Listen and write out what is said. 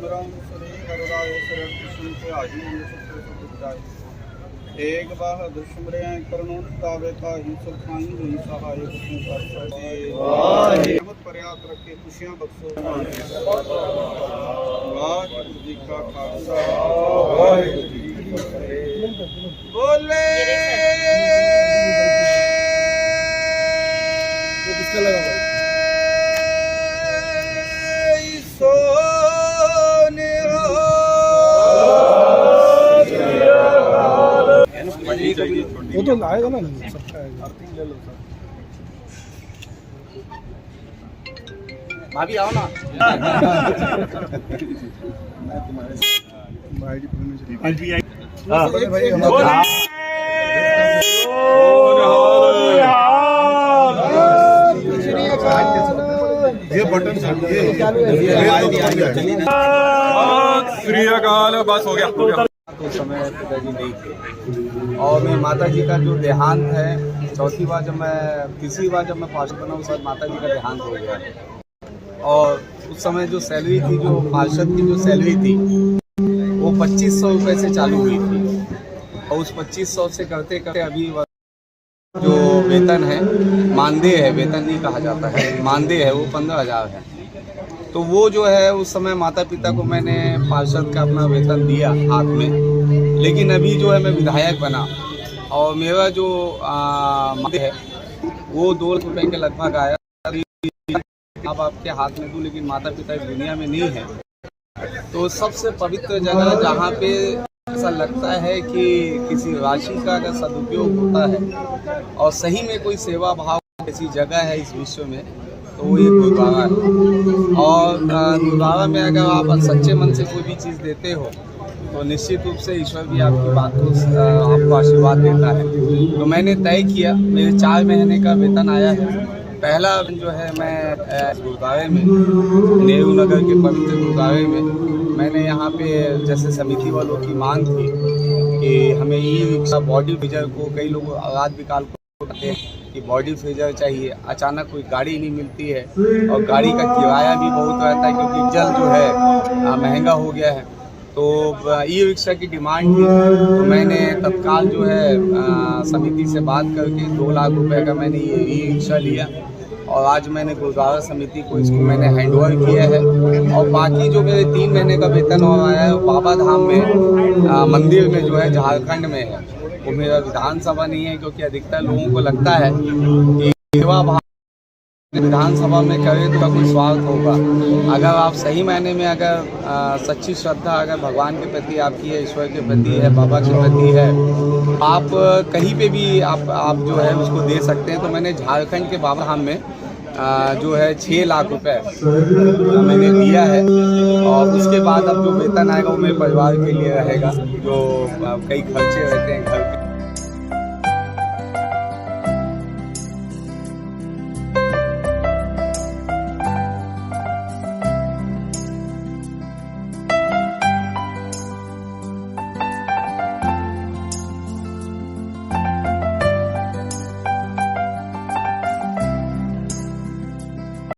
सिमरन श्री हरराय शरण कृष्ण के आयु एक बहादुर सिमरे करणों तावे का ही सुखाई हुई सहायक हिम्मत पर्याप्त रखे खुशियां बख्शो। वाहिगुरु जी का खालसा वाहिगुरु जी की फतेह। बोले किसका लगा वो तो लाएगा ना सबका ले लो सर। भाभी आओ ना। मैं तुम्हारे ये बटन श्री अकाल बस हो गया। तो समय पिताजी नहीं थे और मैं माता जी का जो देहांत है चौथी बार जब मैं तीसरी बार जब मैं पार्षद बना उस वक्त माता जी का देहांत हो गया और उस समय जो सैलरी थी जो पार्षद की जो सैलरी थी वो 2500 रुपये से चालू हुई थी और उस 2500 से करते करते अभी जो वेतन है मानदेय है, वेतन नहीं कहा जाता है, मानदेय है, वो 15,000 है। तो वो जो है उस समय माता पिता को मैंने पार्षद का अपना वेतन दिया हाथ में, लेकिन अभी जो है मैं विधायक बना और मेरा जो मानदेय है वो 2 लाख रुपये के लगभग आया। अब आपके हाथ में दूँ लेकिन माता पिता इस दुनिया में नहीं है, तो सबसे पवित्र जगह जहाँ पे ऐसा लगता है कि किसी राशि का अगर सदुपयोग होता है और सही में कोई सेवा भाव ऐसी जगह है इस विश्व में तो वो ये गुरुद्वारा है। और गुरुद्वारा में अगर आप सच्चे मन से कोई भी चीज़ देते हो तो निश्चित रूप से ईश्वर भी आपकी बात को आपको आशीर्वाद देता है। तो मैंने तय किया, मेरे 4 महीने का वेतन आया है। पहला जो है मैं गुरुद्वारे में नेहरू नगर के पवित्र गुरुद्वारे में मैंने यहाँ पे जैसे समिति वालों की मांग थी कि हमें ई बॉडी फ्रीजर को कई लोग आगाध विकाल को कहते हैं कि बॉडी फ्रीजर चाहिए, अचानक कोई गाड़ी नहीं मिलती है और गाड़ी का किराया भी बहुत रहता है क्योंकि डीजल जो है महंगा हो गया है। तो ई रिक्शा की डिमांड थी तो मैंने तत्काल जो है समिति से बात करके 2 लाख रुपए का मैंने ये ई रिक्शा लिया और आज मैंने गुरुद्वारा समिति को इसको मैंने हैंडओवर किया है। और बाकी जो मेरे 3 महीने का वेतन और आया है वो बाबा धाम में मंदिर में जो है झारखंड में है, वो मेरा विधानसभा नहीं है क्योंकि अधिकतर लोगों को लगता है कि सेवा भाव विधानसभा में करें तो कोई स्वार्थ होगा। अगर आप सही मायने में अगर सच्ची श्रद्धा अगर भगवान के प्रति आपकी है, ईश्वर के प्रति है, बाबा के प्रति है, आप कहीं पे भी आप जो है उसको दे सकते हैं। तो मैंने झारखंड के बाबा धाम में जो है 6 लाख रुपए मैंने दिया है और उसके बाद अब जो वेतन आएगा वो मेरे परिवार के लिए रहेगा, जो कई खर्चे रहते हैं घर के।